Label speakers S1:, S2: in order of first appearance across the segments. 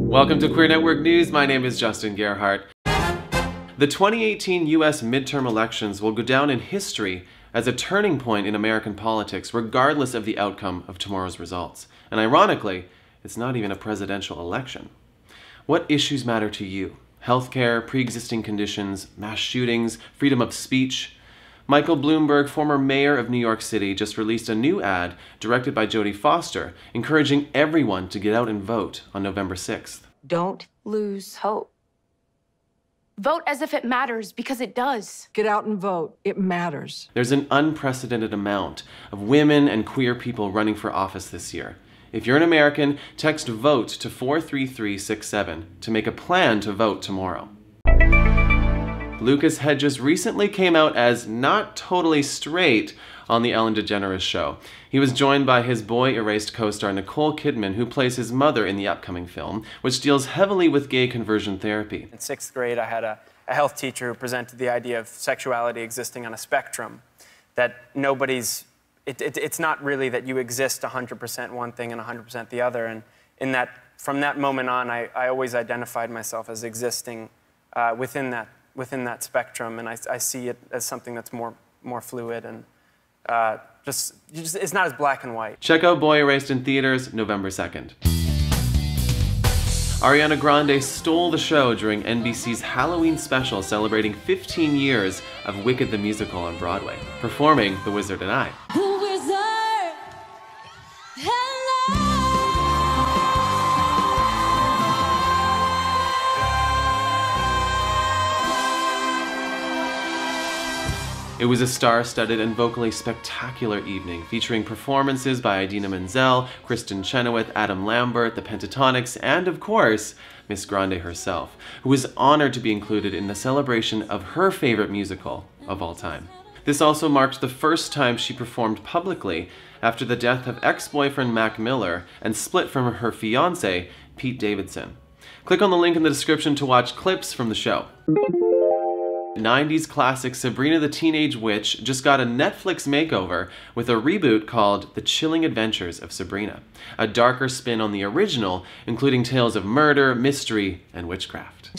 S1: Welcome to Queer Network News. My name is Justin Gerhardt. The 2018 US midterm elections will go down in history as a turning point in American politics, regardless of the outcome of tomorrow's results. And ironically, it's not even a presidential election. What issues matter to you? Healthcare, pre-existing conditions, mass shootings, freedom of speech? Michael Bloomberg, former mayor of New York City, just released a new ad directed by Jodie Foster, encouraging everyone to get out and vote on November 6th.
S2: Don't lose hope.
S3: Vote as if it matters, because it does.
S2: Get out and vote. It matters.
S1: There's an unprecedented amount of women and queer people running for office this year. If you're an American, text VOTE to 43367 to make a plan to vote tomorrow. Lucas Hedges recently came out as not totally straight on the Ellen Degeneres Show. He was joined by his Boy Erased co-star Nicole Kidman, who plays his mother in the upcoming film, which deals heavily with gay conversion therapy.
S4: In 6th grade, I had a health teacher who presented the idea of sexuality existing on a spectrum, that it's not really that you exist 100% one thing and 100% the other. And from that moment on, I always identified myself as existing within that spectrum, and I see it as something that's more fluid and it's not as black and white.
S1: Check out Boy Erased in theaters November 2nd. Ariana Grande stole the show during NBC's Halloween special celebrating 15 years of Wicked the Musical on Broadway, performing The Wizard and I. It was a star-studded and vocally spectacular evening, featuring performances by Idina Menzel, Kristen Chenoweth, Adam Lambert, the Pentatonics, and of course, Miss Grande herself, who was honored to be included in the celebration of her favorite musical of all time. This also marked the first time she performed publicly after the death of ex-boyfriend Mac Miller and split from her fiancé, Pete Davidson. Click on the link in the description to watch clips from the show. 90s classic Sabrina the Teenage Witch just got a Netflix makeover with a reboot called The Chilling Adventures of Sabrina, a darker spin on the original, including tales of murder, mystery, and witchcraft.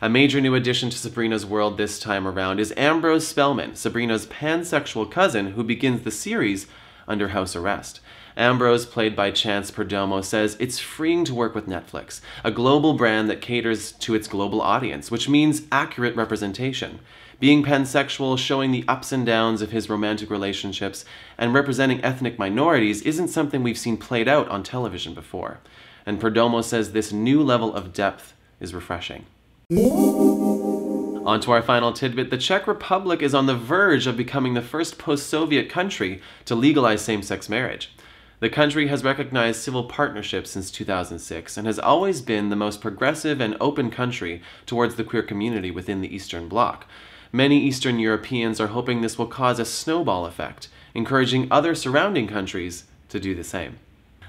S1: A major new addition to Sabrina's world this time around is Ambrose Spellman, Sabrina's pansexual cousin who begins the series under house arrest. Ambrose, played by Chance Perdomo, says it's freeing to work with Netflix, a global brand that caters to its global audience, which means accurate representation. Being pansexual, showing the ups and downs of his romantic relationships, and representing ethnic minorities isn't something we've seen played out on television before. And Perdomo says this new level of depth is refreshing. On to our final tidbit. The Czech Republic is on the verge of becoming the first post-Soviet country to legalize same-sex marriage. The country has recognized civil partnerships since 2006 and has always been the most progressive and open country towards the queer community within the Eastern Bloc. Many Eastern Europeans are hoping this will cause a snowball effect, encouraging other surrounding countries to do the same.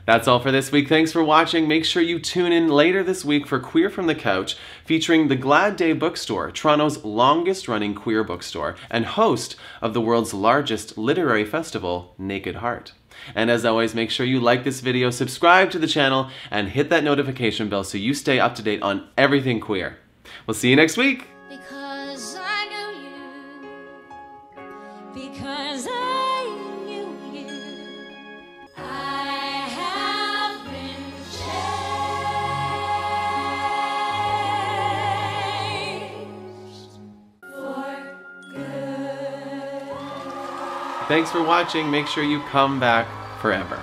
S1: That's all for this week. Thanks for watching. Make sure you tune in later this week for Queer from the Couch, featuring the Glad Day Bookstore, Toronto's longest-running queer bookstore, and host of the world's largest literary festival, Naked Heart. And as always, make sure you like this video, subscribe to the channel, and hit that notification bell so you stay up to date on everything queer. We'll see you next week.
S5: Because I knew you. Because I knew you.
S1: Thanks for watching. Make sure you come back forever.